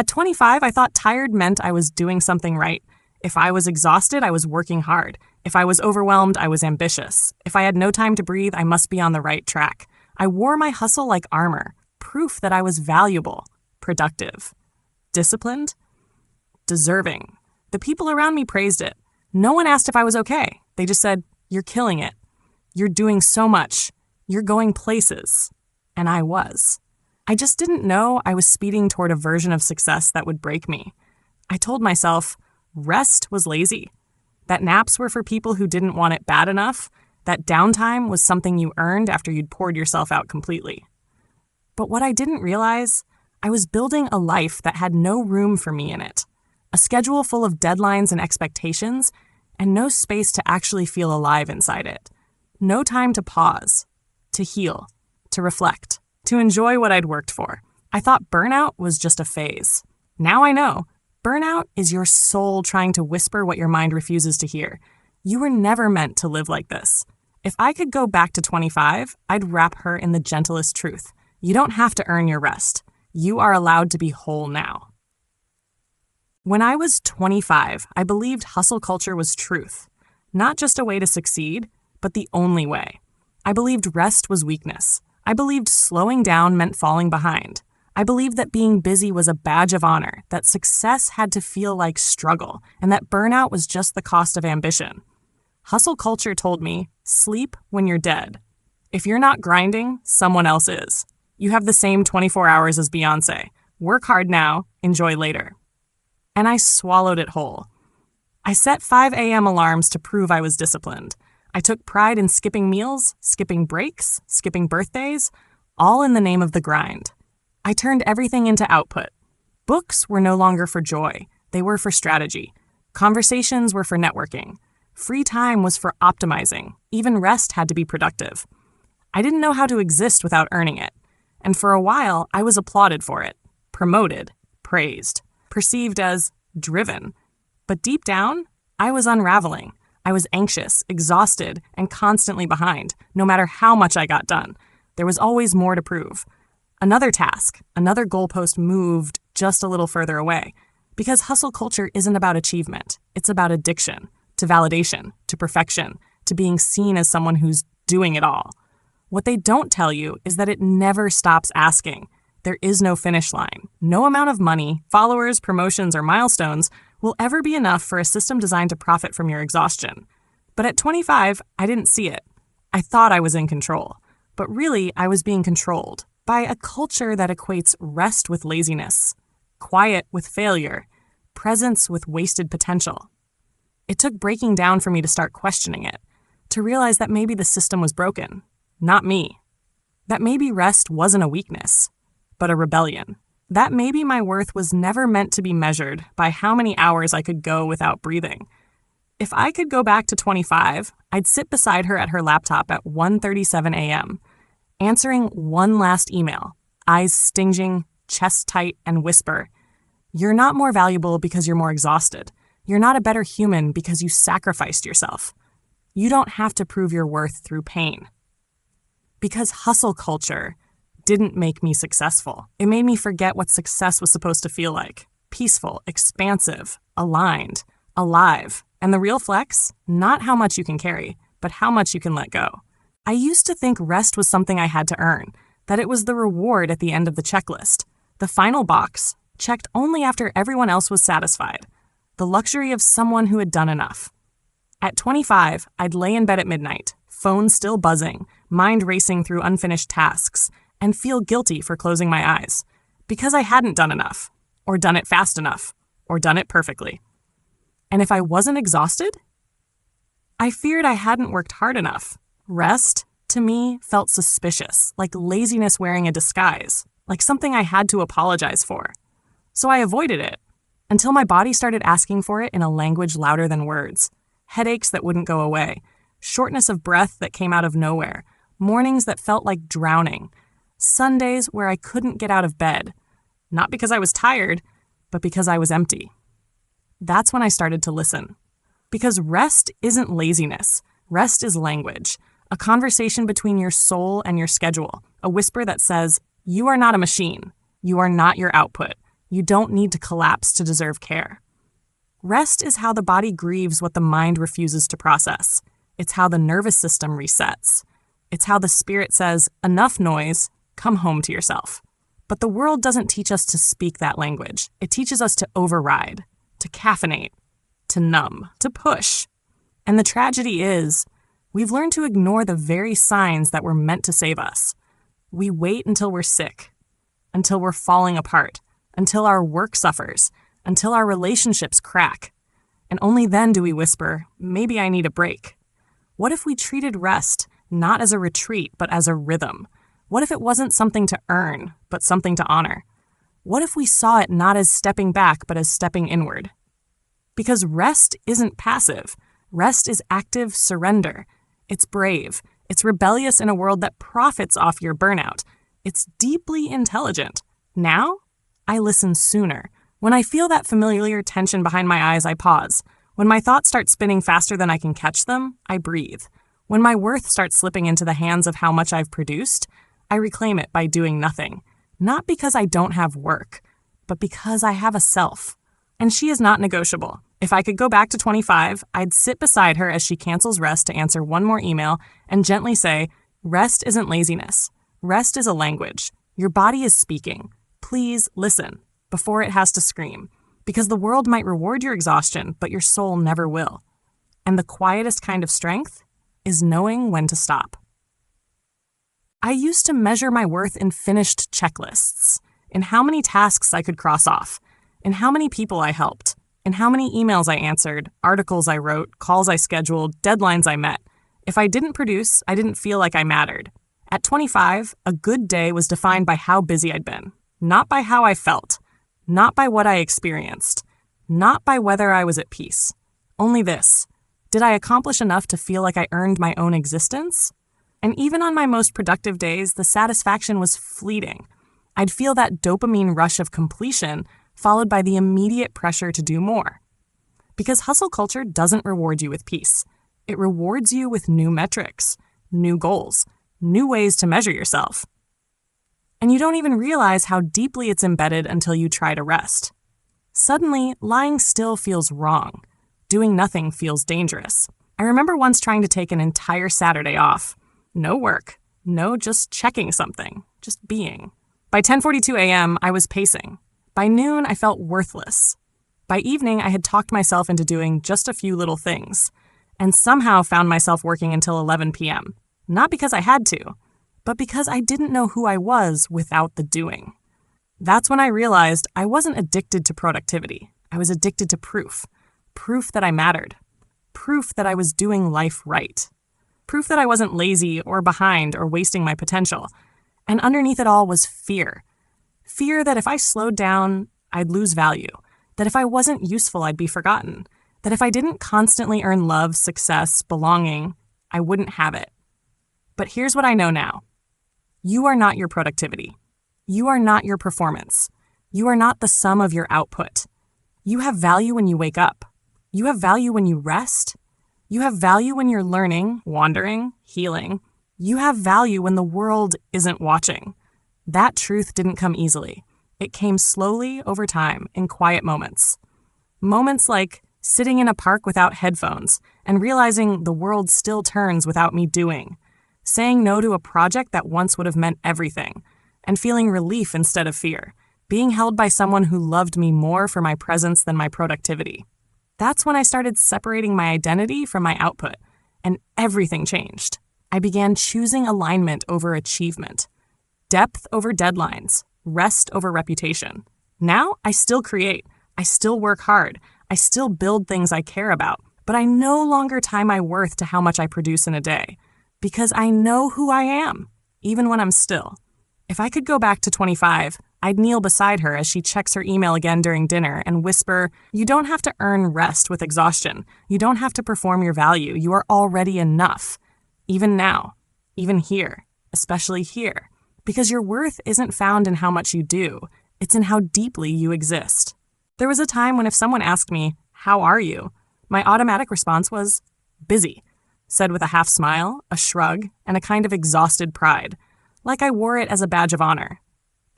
At 25, I thought tired meant I was doing something right. If I was exhausted, I was working hard. If I was overwhelmed, I was ambitious. If I had no time to breathe, I must be on the right track. I wore my hustle like armor, proof that I was valuable, productive, disciplined, deserving. The people around me praised it. No one asked if I was okay. They just said, "You're killing it. You're doing so much. You're going places." And I was. I just didn't know I was speeding toward a version of success that would break me. I told myself rest was lazy, that naps were for people who didn't want it bad enough, that downtime was something you earned after you'd poured yourself out completely. But what I didn't realize, I was building a life that had no room for me in it, a schedule full of deadlines and expectations, and no space to actually feel alive inside it. No time to pause, to heal, to reflect, to enjoy what I'd worked for. I thought burnout was just a phase. Now I know. Burnout is your soul trying to whisper what your mind refuses to hear. You were never meant to live like this. If I could go back to 25, I'd wrap her in the gentlest truth. You don't have to earn your rest. You are allowed to be whole now. When I was 25, I believed hustle culture was truth. Not just a way to succeed, but the only way. I believed rest was weakness. I believed slowing down meant falling behind. I believed that being busy was a badge of honor, that success had to feel like struggle, and that burnout was just the cost of ambition. Hustle culture told me, sleep when you're dead. If you're not grinding, someone else is. You have the same 24 hours as Beyoncé. Work hard now, enjoy later. And I swallowed it whole. I set 5 a.m. alarms to prove I was disciplined. I took pride in skipping meals, skipping breaks, skipping birthdays, all in the name of the grind. I turned everything into output. Books were no longer for joy. They were for strategy. Conversations were for networking. Free time was for optimizing. Even rest had to be productive. I didn't know how to exist without earning it. And for a while, I was applauded for it, promoted, praised, perceived as driven. But deep down, I was unraveling. I was anxious, exhausted, and constantly behind, no matter how much I got done. There was always more to prove. Another task, another goalpost moved just a little further away. Because hustle culture isn't about achievement. It's about addiction, to validation, to perfection, to being seen as someone who's doing it all. What they don't tell you is that it never stops asking. There is no finish line. No amount of money, followers, promotions, or milestones will ever be enough for a system designed to profit from your exhaustion. But at 25, I didn't see it. I thought I was in control. But really, I was being controlled by a culture that equates rest with laziness, quiet with failure, presence with wasted potential. It took breaking down for me to start questioning it, to realize that maybe the system was broken, not me. That maybe rest wasn't a weakness, but a rebellion. That maybe my worth was never meant to be measured by how many hours I could go without breathing. If I could go back to 25, I'd sit beside her at her laptop at 1:37 a.m., answering one last email, eyes stinging, chest tight, and whisper, "You're not more valuable because you're more exhausted. You're not a better human because you sacrificed yourself. You don't have to prove your worth through pain." Because hustle culture didn't make me successful. It made me forget what success was supposed to feel like. Peaceful, expansive, aligned, alive. And the real flex, not how much you can carry, but how much you can let go. I used to think rest was something I had to earn, that it was the reward at the end of the checklist, the final box, checked only after everyone else was satisfied, the luxury of someone who had done enough. At 25, I'd lay in bed at midnight, phone still buzzing, mind racing through unfinished tasks, and feel guilty for closing my eyes, because I hadn't done enough, or done it fast enough, or done it perfectly. And if I wasn't exhausted, I feared I hadn't worked hard enough. Rest, to me, felt suspicious, like laziness wearing a disguise, like something I had to apologize for. So I avoided it, until my body started asking for it in a language louder than words. Headaches that wouldn't go away, shortness of breath that came out of nowhere, mornings that felt like drowning, Sundays where I couldn't get out of bed, not because I was tired, but because I was empty. That's when I started to listen. Because rest isn't laziness. Rest is language, a conversation between your soul and your schedule, a whisper that says, you are not a machine. You are not your output. You don't need to collapse to deserve care. Rest is how the body grieves what the mind refuses to process. It's how the nervous system resets. It's how the spirit says, enough noise, come home to yourself. But the world doesn't teach us to speak that language. It teaches us to override, to caffeinate, to numb, to push. And the tragedy is, we've learned to ignore the very signs that were meant to save us. We wait until we're sick, until we're falling apart, until our work suffers, until our relationships crack. And only then do we whisper, maybe I need a break. What if we treated rest not as a retreat, but as a rhythm? What if it wasn't something to earn, but something to honor? What if we saw it not as stepping back, but as stepping inward? Because rest isn't passive. Rest is active surrender. It's brave. It's rebellious in a world that profits off your burnout. It's deeply intelligent. Now, I listen sooner. When I feel that familiar tension behind my eyes, I pause. When my thoughts start spinning faster than I can catch them, I breathe. When my worth starts slipping into the hands of how much I've produced, I reclaim it by doing nothing. Not because I don't have work, but because I have a self. And she is not negotiable. If I could go back to 25, I'd sit beside her as she cancels rest to answer one more email and gently say, rest isn't laziness. Rest is a language. Your body is speaking. Please listen before it has to scream. Because the world might reward your exhaustion, but your soul never will. And the quietest kind of strength is knowing when to stop. I used to measure my worth in finished checklists, in how many tasks I could cross off, in how many people I helped, in how many emails I answered, articles I wrote, calls I scheduled, deadlines I met. If I didn't produce, I didn't feel like I mattered. At 25, a good day was defined by how busy I'd been, not by how I felt, not by what I experienced, not by whether I was at peace. Only this: did I accomplish enough to feel like I earned my own existence? And even on my most productive days, the satisfaction was fleeting. I'd feel that dopamine rush of completion followed by the immediate pressure to do more. Because hustle culture doesn't reward you with peace. It rewards you with new metrics, new goals, new ways to measure yourself. And you don't even realize how deeply it's embedded until you try to rest. Suddenly, lying still feels wrong. Doing nothing feels dangerous. I remember once trying to take an entire Saturday off. No work. No just checking something. Just being. By 10:42 a.m., I was pacing. By noon, I felt worthless. By evening, I had talked myself into doing just a few little things, and somehow found myself working until 11 p.m. Not because I had to, but because I didn't know who I was without the doing. That's when I realized I wasn't addicted to productivity. I was addicted to proof. Proof that I mattered. Proof that I was doing life right. Proof that I wasn't lazy or behind or wasting my potential. And underneath it all was fear. Fear that if I slowed down, I'd lose value. That if I wasn't useful, I'd be forgotten. That if I didn't constantly earn love, success, belonging, I wouldn't have it. But here's what I know now. You are not your productivity. You are not your performance. You are not the sum of your output. You have value when you wake up. You have value when you rest. You have value when you're learning, wandering, healing. You have value when the world isn't watching. That truth didn't come easily. It came slowly over time in quiet moments. Moments like sitting in a park without headphones and realizing the world still turns without me doing. Saying no to a project that once would have meant everything, and feeling relief instead of fear, being held by someone who loved me more for my presence than my productivity. That's when I started separating my identity from my output, and everything changed. I began choosing alignment over achievement, depth over deadlines, rest over reputation. Now, I still create, I still work hard, I still build things I care about, but I no longer tie my worth to how much I produce in a day. Because I know who I am, even when I'm still. If I could go back to 25, I'd kneel beside her as she checks her email again during dinner and whisper, you don't have to earn rest with exhaustion. You don't have to perform your value. You are already enough. Even now, even here, especially here. Because your worth isn't found in how much you do. It's in how deeply you exist. There was a time when if someone asked me, how are you? My automatic response was, busy. Said with a half smile, a shrug, and a kind of exhausted pride, like I wore it as a badge of honor.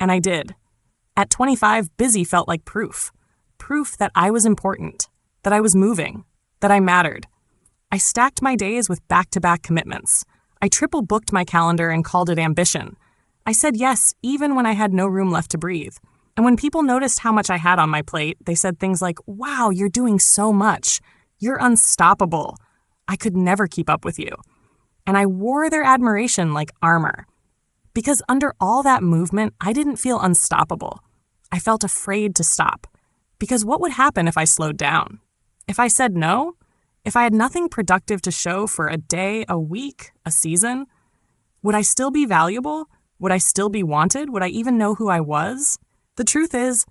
And I did. At 25, busy felt like proof. Proof that I was important, that I was moving, that I mattered. I stacked my days with back-to-back commitments. I triple booked my calendar and called it ambition. I said yes even when I had no room left to breathe. And when people noticed how much I had on my plate, they said things like, "Wow, you're doing so much. You're unstoppable. I could never keep up with you." And I wore their admiration like armor. Because under all that movement, I didn't feel unstoppable. I felt afraid to stop. Because what would happen if I slowed down? If I said no? If I had nothing productive to show for a day, a week, a season? Would I still be valuable? Would I still be wanted? Would I even know who I was? The truth is,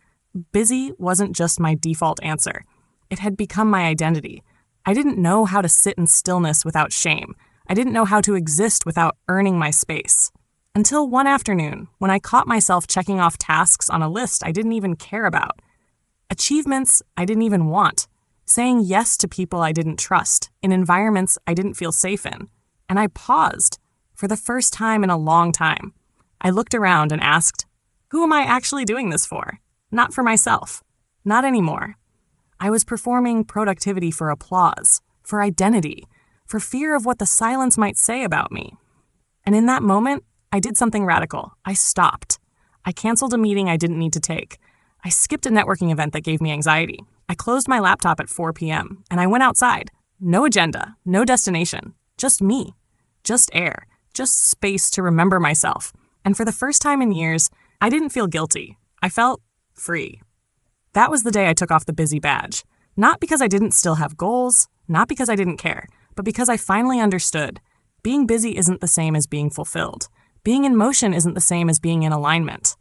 busy wasn't just my default answer. It had become my identity. I didn't know how to sit in stillness without shame. I didn't know how to exist without earning my space. Until one afternoon, when I caught myself checking off tasks on a list I didn't even care about. Achievements I didn't even want. Saying yes to people I didn't trust, in environments I didn't feel safe in. And I paused, for the first time in a long time. I looked around and asked, who am I actually doing this for? Not for myself. Not anymore. I was performing productivity for applause, for identity, for fear of what the silence might say about me. And in that moment, I did something radical. I stopped. I canceled a meeting I didn't need to take. I skipped a networking event that gave me anxiety. I closed my laptop at 4 p.m. and I went outside. No agenda, no destination, just me, just air, just space to remember myself. And for the first time in years, I didn't feel guilty. I felt free. That was the day I took off the busy badge. Not because I didn't still have goals, not because I didn't care, but because I finally understood. Being busy isn't the same as being fulfilled. Being in motion isn't the same as being in alignment.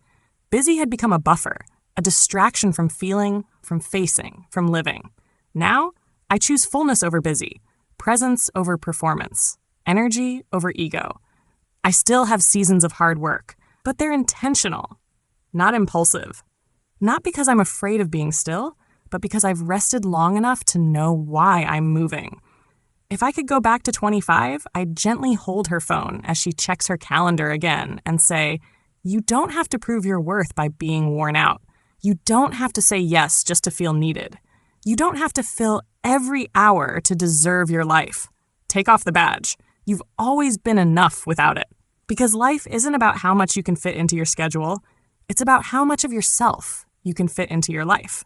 Busy had become a buffer, a distraction from feeling, from facing, from living. Now, I choose fullness over busy, presence over performance, energy over ego. I still have seasons of hard work, but they're intentional, not impulsive. Not because I'm afraid of being still, but because I've rested long enough to know why I'm moving. If I could go back to 25, I'd gently hold her phone as she checks her calendar again and say, you don't have to prove your worth by being worn out. You don't have to say yes just to feel needed. You don't have to fill every hour to deserve your life. Take off the badge. You've always been enough without it. Because life isn't about how much you can fit into your schedule. It's about how much of yourself you can fit into your life.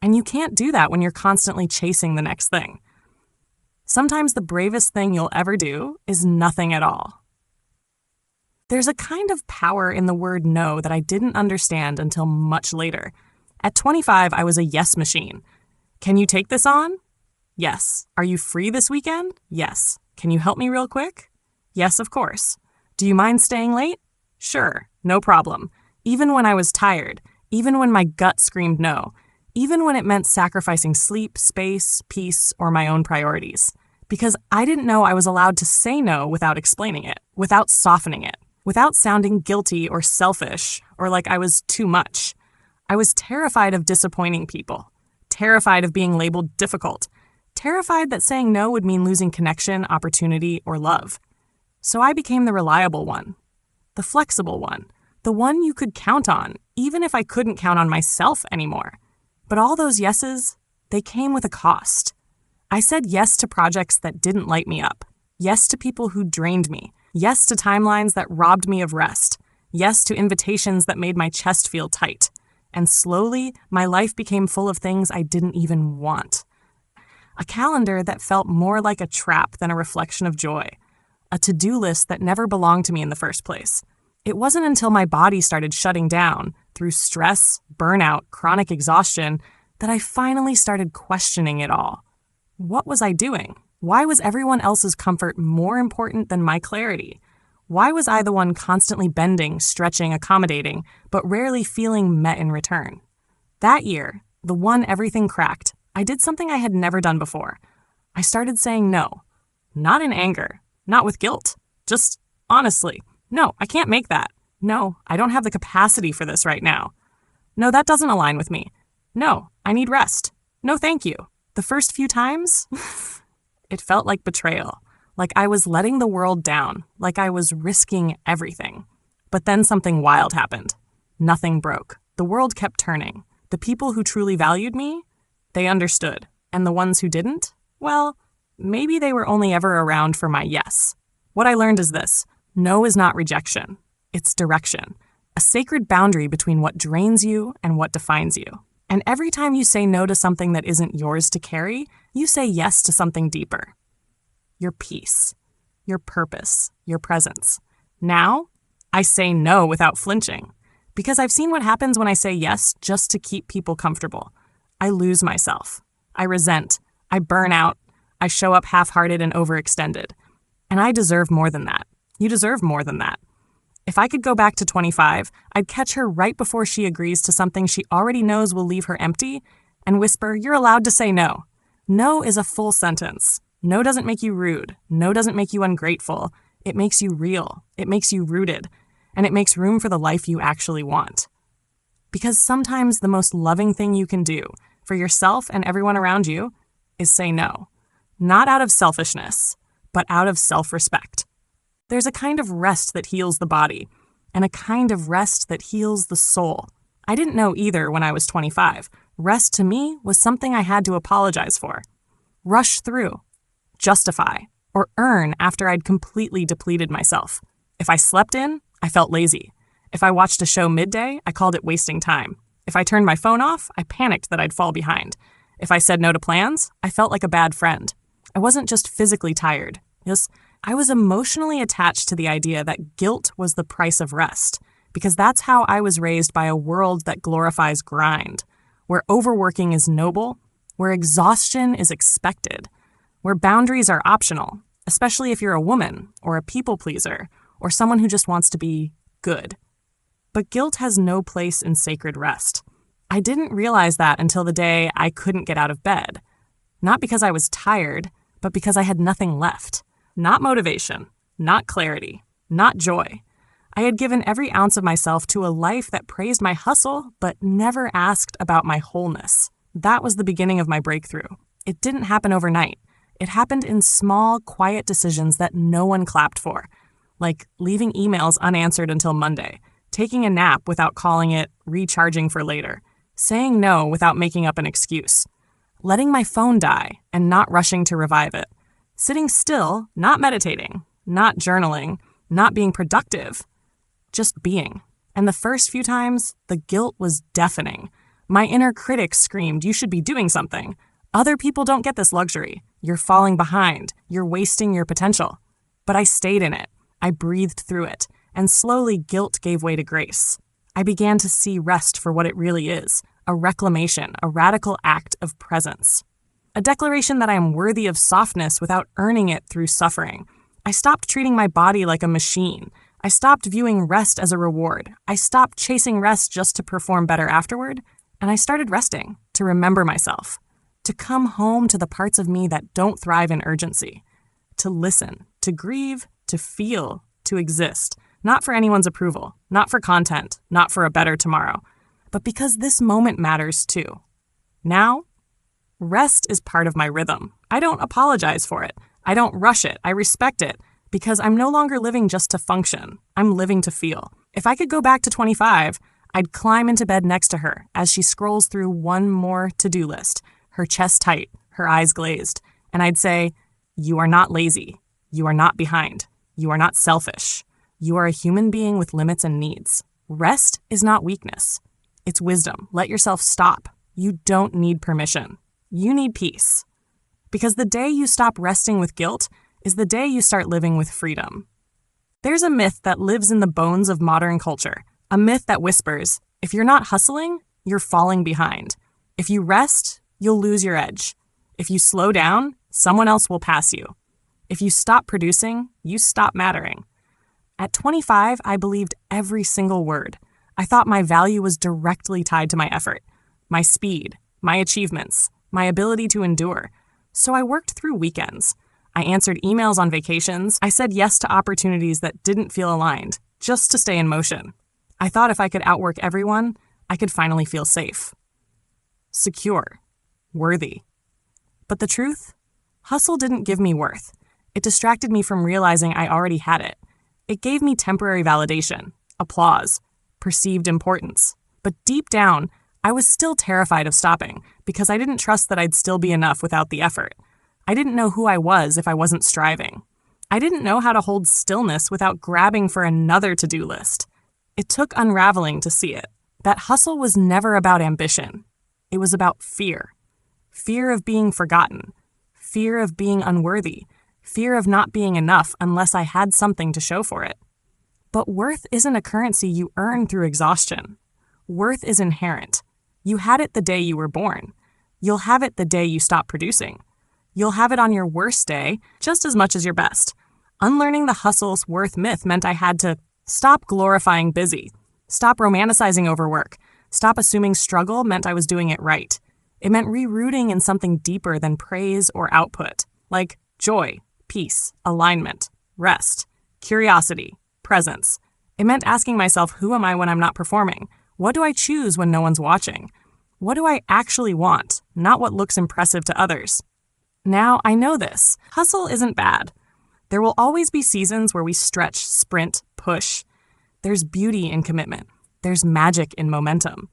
And you can't do that when you're constantly chasing the next thing. Sometimes the bravest thing you'll ever do is nothing at all. There's a kind of power in the word no that I didn't understand until much later. At 25, I was a yes machine. Can you take this on? Yes. Are you free this weekend? Yes. Can you help me real quick? Yes, of course. Do you mind staying late? Sure, no problem. Even when I was tired, even when my gut screamed no, even when it meant sacrificing sleep, space, peace, or my own priorities. Because I didn't know I was allowed to say no without explaining it, without softening it, without sounding guilty or selfish or like I was too much. I was terrified of disappointing people, terrified of being labeled difficult, terrified that saying no would mean losing connection, opportunity, or love. So I became the reliable one, the flexible one, the one you could count on, even if I couldn't count on myself anymore. But all those yeses, they came with a cost. I said yes to projects that didn't light me up, yes to people who drained me, yes to timelines that robbed me of rest, yes to invitations that made my chest feel tight. And slowly, my life became full of things I didn't even want. A calendar that felt more like a trap than a reflection of joy. A to-do list that never belonged to me in the first place. It wasn't until my body started shutting down through stress, burnout, chronic exhaustion that I finally started questioning it all. What was I doing? Why was everyone else's comfort more important than my clarity? Why was I the one constantly bending, stretching, accommodating, but rarely feeling met in return? That year, the one everything cracked, I did something I had never done before. I started saying no. Not in anger. Not with guilt. Just honestly. No, I can't make that. No, I don't have the capacity for this right now. No, that doesn't align with me. No, I need rest. No, thank you. The first few times, it felt like betrayal. Like I was letting the world down. Like I was risking everything. But then something wild happened. Nothing broke. The world kept turning. The people who truly valued me, they understood. And the ones who didn't, well, maybe they were only ever around for my yes. What I learned is this: no is not rejection. It's direction. A sacred boundary between what drains you and what defines you. And every time you say no to something that isn't yours to carry, you say yes to something deeper. Your peace, your purpose, your presence. Now, I say no without flinching. Because I've seen what happens when I say yes just to keep people comfortable. I lose myself. I resent. I burn out. I show up half-hearted and overextended. And I deserve more than that. You deserve more than that. If I could go back to 25, I'd catch her right before she agrees to something she already knows will leave her empty and whisper, "You're allowed to say no." No is a full sentence. No doesn't make you rude. No doesn't make you ungrateful. It makes you real. It makes you rooted. And it makes room for the life you actually want. Because sometimes the most loving thing you can do for yourself and everyone around you is say no. Not out of selfishness, but out of self-respect. There's a kind of rest that heals the body, and a kind of rest that heals the soul. I didn't know either when I was 25. Rest to me was something I had to apologize for. Rush through, justify, or earn after I'd completely depleted myself. If I slept in, I felt lazy. If I watched a show midday, I called it wasting time. If I turned my phone off, I panicked that I'd fall behind. If I said no to plans, I felt like a bad friend. I wasn't just physically tired. Yes, I was emotionally attached to the idea that guilt was the price of rest, because that's how I was raised by a world that glorifies grind, where overworking is noble, where exhaustion is expected, where boundaries are optional, especially if you're a woman or a people pleaser or someone who just wants to be good. But guilt has no place in sacred rest. I didn't realize that until the day I couldn't get out of bed. Not because I was tired, but because I had nothing left. Not motivation, not clarity, not joy. I had given every ounce of myself to a life that praised my hustle, but never asked about my wholeness. That was the beginning of my breakthrough. It didn't happen overnight. It happened in small, quiet decisions that no one clapped for, like leaving emails unanswered until Monday, taking a nap without calling it recharging for later, saying no without making up an excuse, letting my phone die and not rushing to revive it, sitting still, not meditating, not journaling, not being productive, just being. And the first few times, the guilt was deafening. My inner critic screamed, "You should be doing something. Other people don't get this luxury. You're falling behind. You're wasting your potential." But I stayed in it. I breathed through it. And slowly, guilt gave way to grace. I began to see rest for what it really is, a reclamation, a radical act of presence. A declaration that I am worthy of softness without earning it through suffering. I stopped treating my body like a machine. I stopped viewing rest as a reward. I stopped chasing rest just to perform better afterward, and I started resting to remember myself, to come home to the parts of me that don't thrive in urgency, to listen, to grieve, to feel, to exist, not for anyone's approval, not for content, not for a better tomorrow, but because this moment matters too. Now, rest is part of my rhythm. I don't apologize for it. I don't rush it. I respect it because I'm no longer living just to function. I'm living to feel. If I could go back to 25, I'd climb into bed next to her as she scrolls through one more to-do list, her chest tight, her eyes glazed, and I'd say, "You are not lazy. You are not behind. You are not selfish. You are a human being with limits and needs. Rest is not weakness. It's wisdom. Let yourself stop. You don't need permission. You need peace. Because the day you stop resting with guilt is the day you start living with freedom." There's a myth that lives in the bones of modern culture, a myth that whispers, if you're not hustling, you're falling behind. If you rest, you'll lose your edge. If you slow down, someone else will pass you. If you stop producing, you stop mattering. At 25, I believed every single word. I thought my value was directly tied to my effort, my speed, my achievements, my ability to endure. So I worked through weekends. I answered emails on vacations. I said yes to opportunities that didn't feel aligned, just to stay in motion. I thought if I could outwork everyone, I could finally feel safe, secure, worthy. But the truth? Hustle didn't give me worth. It distracted me from realizing I already had it. It gave me temporary validation, applause, perceived importance. But deep down, I was still terrified of stopping because I didn't trust that I'd still be enough without the effort. I didn't know who I was if I wasn't striving. I didn't know how to hold stillness without grabbing for another to-do list. It took unraveling to see it. That hustle was never about ambition. It was about fear. Fear of being forgotten. Fear of being unworthy. Fear of not being enough unless I had something to show for it. But worth isn't a currency you earn through exhaustion. Worth is inherent. You had it the day you were born. You'll have it the day you stop producing. You'll have it on your worst day just as much as your best. Unlearning the hustle's worth myth meant I had to stop glorifying busy, stop romanticizing overwork, stop assuming struggle meant I was doing it right. It meant rerouting in something deeper than praise or output, like joy, peace, alignment, rest, curiosity, presence. It meant asking myself, who am I when I'm not performing? What do I choose when no one's watching? What do I actually want, not what looks impressive to others? Now I know this. Hustle isn't bad. There will always be seasons where we stretch, sprint, push. There's beauty in commitment. There's magic in momentum.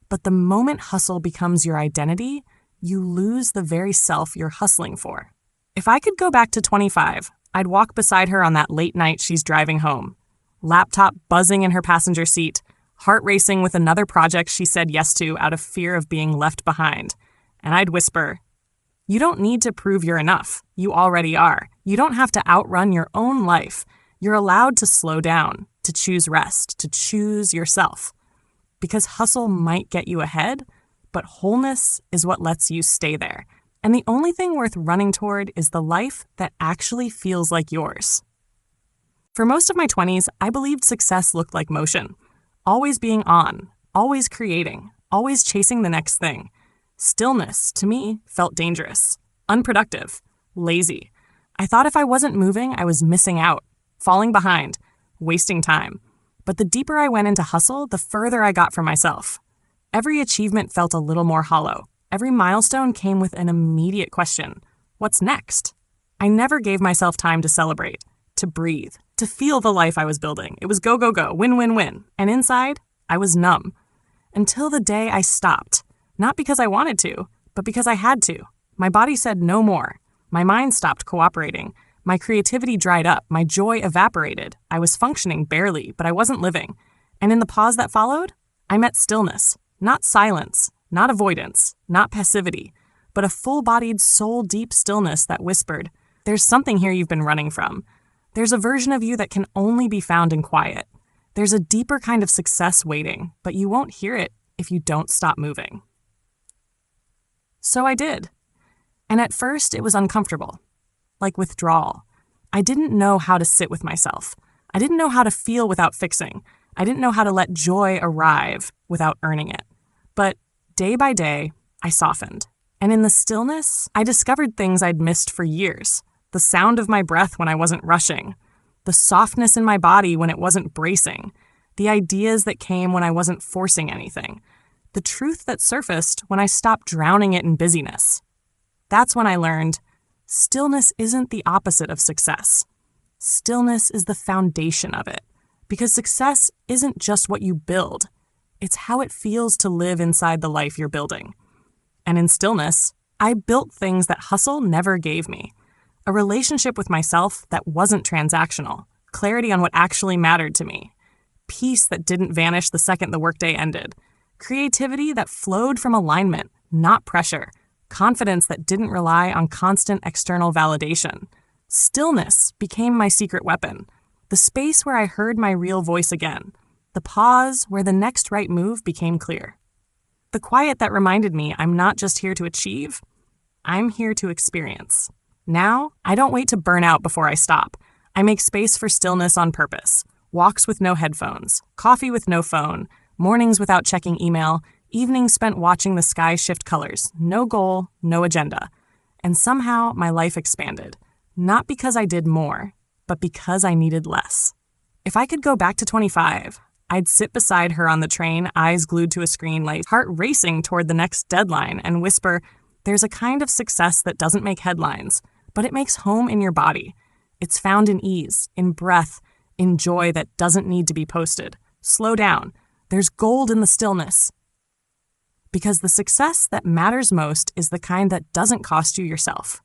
But the moment hustle becomes your identity, you lose the very self you're hustling for. If I could go back to 25, I'd walk beside her on that late night she's driving home. Laptop buzzing in her passenger seat, heart racing with another project she said yes to out of fear of being left behind. And I'd whisper, "You don't need to prove you're enough. You already are. You don't have to outrun your own life. You're allowed to slow down, to choose rest, to choose yourself. Because hustle might get you ahead, but wholeness is what lets you stay there. And the only thing worth running toward is the life that actually feels like yours." For most of my 20s, I believed success looked like motion. Always being on, always creating, always chasing the next thing. Stillness, to me, felt dangerous, unproductive, lazy. I thought if I wasn't moving, I was missing out, falling behind, wasting time. But the deeper I went into hustle, the further I got from myself. Every achievement felt a little more hollow. Every milestone came with an immediate question. What's next? I never gave myself time to celebrate, to breathe, to feel the life I was building. It was go, go, go, win, win, win. And inside, I was numb. Until the day I stopped. Not because I wanted to, but because I had to. My body said no more. My mind stopped cooperating. My creativity dried up. My joy evaporated. I was functioning barely, but I wasn't living. And in the pause that followed, I met stillness. Not silence, not avoidance, not passivity, but a full-bodied, soul-deep stillness that whispered, "There's something here you've been running from. There's a version of you that can only be found in quiet. There's a deeper kind of success waiting, but you won't hear it if you don't stop moving." So I did. And at first, it was uncomfortable, like withdrawal. I didn't know how to sit with myself. I didn't know how to feel without fixing. I didn't know how to let joy arrive without earning it. But day by day, I softened. And in the stillness, I discovered things I'd missed for years. The sound of my breath when I wasn't rushing. The softness in my body when it wasn't bracing. The ideas that came when I wasn't forcing anything. The truth that surfaced when I stopped drowning it in busyness. That's when I learned stillness isn't the opposite of success. Stillness is the foundation of it. Because success isn't just what you build. It's how it feels to live inside the life you're building. And in stillness, I built things that hustle never gave me. A relationship with myself that wasn't transactional. Clarity on what actually mattered to me. Peace that didn't vanish the second the workday ended. Creativity that flowed from alignment, not pressure. Confidence that didn't rely on constant external validation. Stillness became my secret weapon. The space where I heard my real voice again. The pause where the next right move became clear. The quiet that reminded me I'm not just here to achieve, I'm here to experience. Now, I don't wait to burn out before I stop. I make space for stillness on purpose. Walks with no headphones, coffee with no phone, mornings without checking email, evenings spent watching the sky shift colors. No goal, no agenda. And somehow my life expanded. Not because I did more, but because I needed less. If I could go back to 25, I'd sit beside her on the train, eyes glued to a screen light, heart racing toward the next deadline, and whisper, "There's a kind of success that doesn't make headlines, but it makes home in your body. It's found in ease, in breath, in joy that doesn't need to be posted. Slow down. There's gold in the stillness. Because the success that matters most is the kind that doesn't cost you yourself.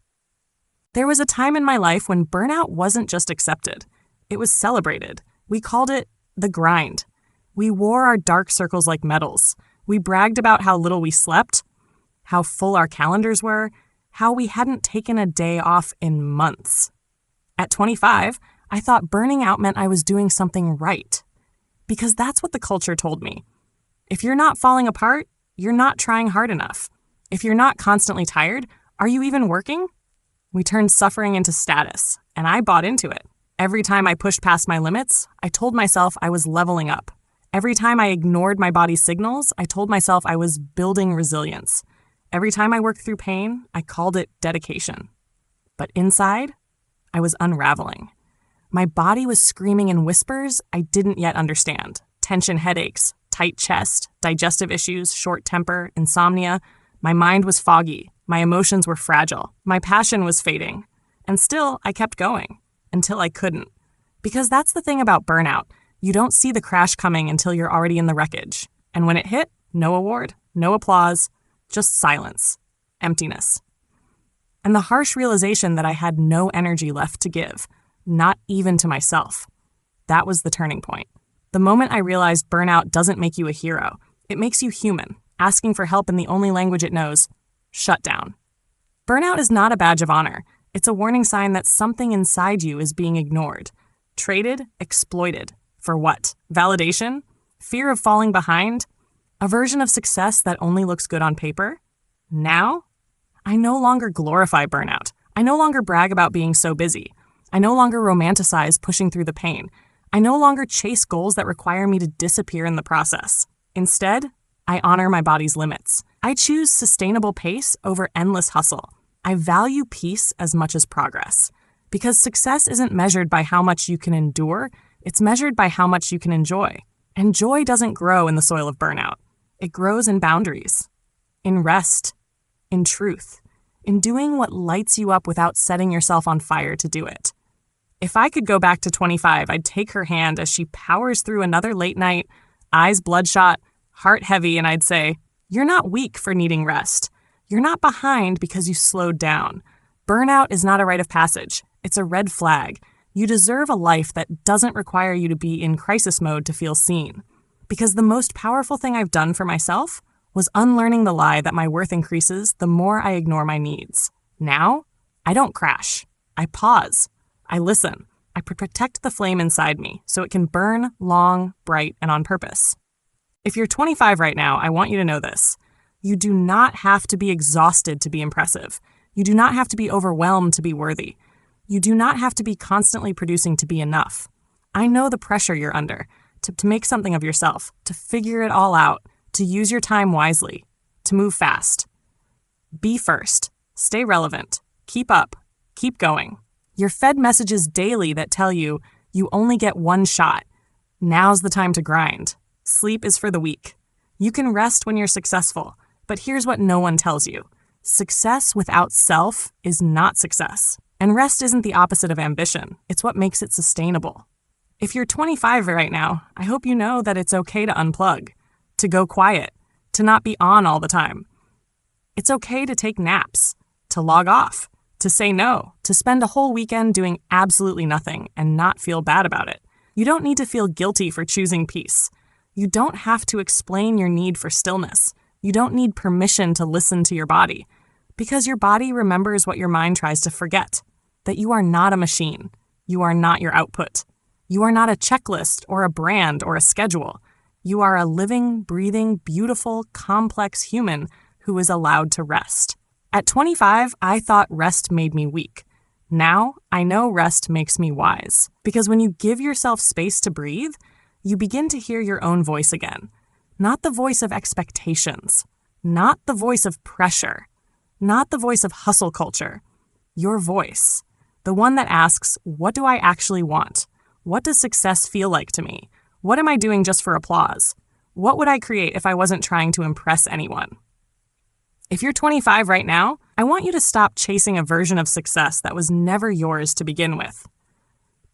There was a time in my life when burnout wasn't just accepted. It was celebrated. We called it the grind. We wore our dark circles like medals. We bragged about how little we slept, how full our calendars were, how we hadn't taken a day off in months. At 25, I thought burning out meant I was doing something right. Because that's what the culture told me. If you're not falling apart, you're not trying hard enough. If you're not constantly tired, are you even working? We turned suffering into status, and I bought into it. Every time I pushed past my limits, I told myself I was leveling up. Every time I ignored my body's signals, I told myself I was building resilience. Every time I worked through pain, I called it dedication. But inside, I was unraveling. My body was screaming in whispers I didn't yet understand. Tension headaches, tight chest, digestive issues, short temper, insomnia. My mind was foggy. My emotions were fragile. My passion was fading. And still, I kept going. Until I couldn't. Because that's the thing about burnout. You don't see the crash coming until you're already in the wreckage. And when it hit, no award, no applause, just silence, emptiness. And the harsh realization that I had no energy left to give, not even to myself. That was the turning point. The moment I realized burnout doesn't make you a hero. It makes you human, asking for help in the only language it knows, shut down. Burnout is not a badge of honor. It's a warning sign that something inside you is being ignored, traded, exploited. For what? Validation? Fear of falling behind? A version of success that only looks good on paper? Now, I no longer glorify burnout. I no longer brag about being so busy. I no longer romanticize pushing through the pain. I no longer chase goals that require me to disappear in the process. Instead, I honor my body's limits. I choose sustainable pace over endless hustle. I value peace as much as progress. Because success isn't measured by how much you can endure, it's measured by how much you can enjoy. And joy doesn't grow in the soil of burnout. It grows in boundaries, in rest, in truth, in doing what lights you up without setting yourself on fire to do it. If I could go back to 25, I'd take her hand as she powers through another late night, eyes bloodshot, heart heavy, and I'd say, "You're not weak for needing rest. You're not behind because you slowed down. Burnout is not a rite of passage. It's a red flag. You deserve a life that doesn't require you to be in crisis mode to feel seen. Because the most powerful thing I've done for myself was unlearning the lie that my worth increases the more I ignore my needs. Now, I don't crash. I pause. I listen. I protect the flame inside me so it can burn long, bright, and on purpose. If you're 25 right now, I want you to know this. You do not have to be exhausted to be impressive. You do not have to be overwhelmed to be worthy. You do not have to be constantly producing to be enough. I know the pressure you're under, to make something of yourself, to figure it all out, to use your time wisely, to move fast. Be first. Stay relevant. Keep up. Keep going. You're fed messages daily that tell you you only get one shot. Now's the time to grind. Sleep is for the weak. You can rest when you're successful, but here's what no one tells you. Success without self is not success. And rest isn't the opposite of ambition. It's what makes it sustainable. If you're 25 right now, I hope you know that it's okay to unplug, to go quiet, to not be on all the time. It's okay to take naps, to log off, to say no, to spend a whole weekend doing absolutely nothing and not feel bad about it. You don't need to feel guilty for choosing peace. You don't have to explain your need for stillness. You don't need permission to listen to your body. Because your body remembers what your mind tries to forget. That you are not a machine. You are not your output. You are not a checklist or a brand or a schedule. You are a living, breathing, beautiful, complex human who is allowed to rest. At 25, I thought rest made me weak. Now, I know rest makes me wise. Because when you give yourself space to breathe, you begin to hear your own voice again. Not the voice of expectations. Not the voice of pressure. Not the voice of hustle culture. Your voice. The one that asks, what do I actually want? What does success feel like to me? What am I doing just for applause? What would I create if I wasn't trying to impress anyone? If you're 25 right now, I want you to stop chasing a version of success that was never yours to begin with.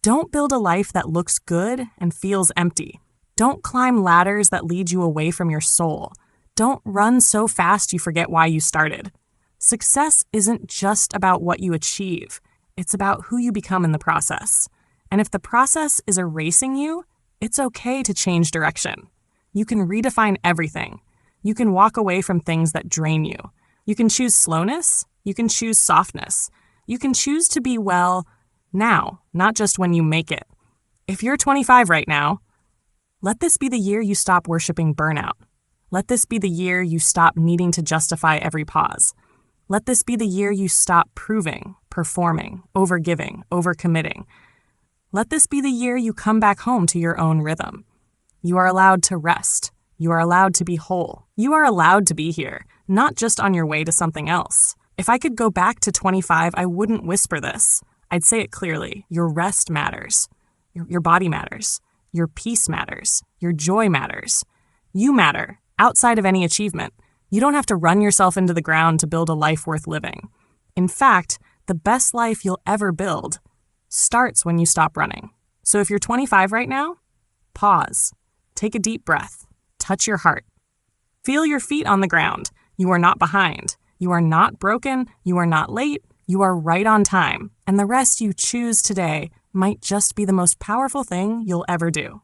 Don't build a life that looks good and feels empty. Don't climb ladders that lead you away from your soul. Don't run so fast you forget why you started. Success isn't just about what you achieve. It's about who you become in the process. And if the process is erasing you, it's okay to change direction. You can redefine everything. You can walk away from things that drain you. You can choose slowness. You can choose softness. You can choose to be well now, not just when you make it. If you're 25 right now, let this be the year you stop worshiping burnout. Let this be the year you stop needing to justify every pause. Let this be the year you stop proving, performing, overgiving, overcommitting. Let this be the year you come back home to your own rhythm. You are allowed to rest. You are allowed to be whole. You are allowed to be here, not just on your way to something else. If I could go back to 25, I wouldn't whisper this. I'd say it clearly. Your rest matters. Your body matters. Your peace matters. Your joy matters. You matter, outside of any achievement. You don't have to run yourself into the ground to build a life worth living. In fact, the best life you'll ever build starts when you stop running. So if you're 25 right now, pause. Take a deep breath. Touch your heart. Feel your feet on the ground. You are not behind. You are not broken. You are not late. You are right on time. And the rest you choose today might just be the most powerful thing you'll ever do.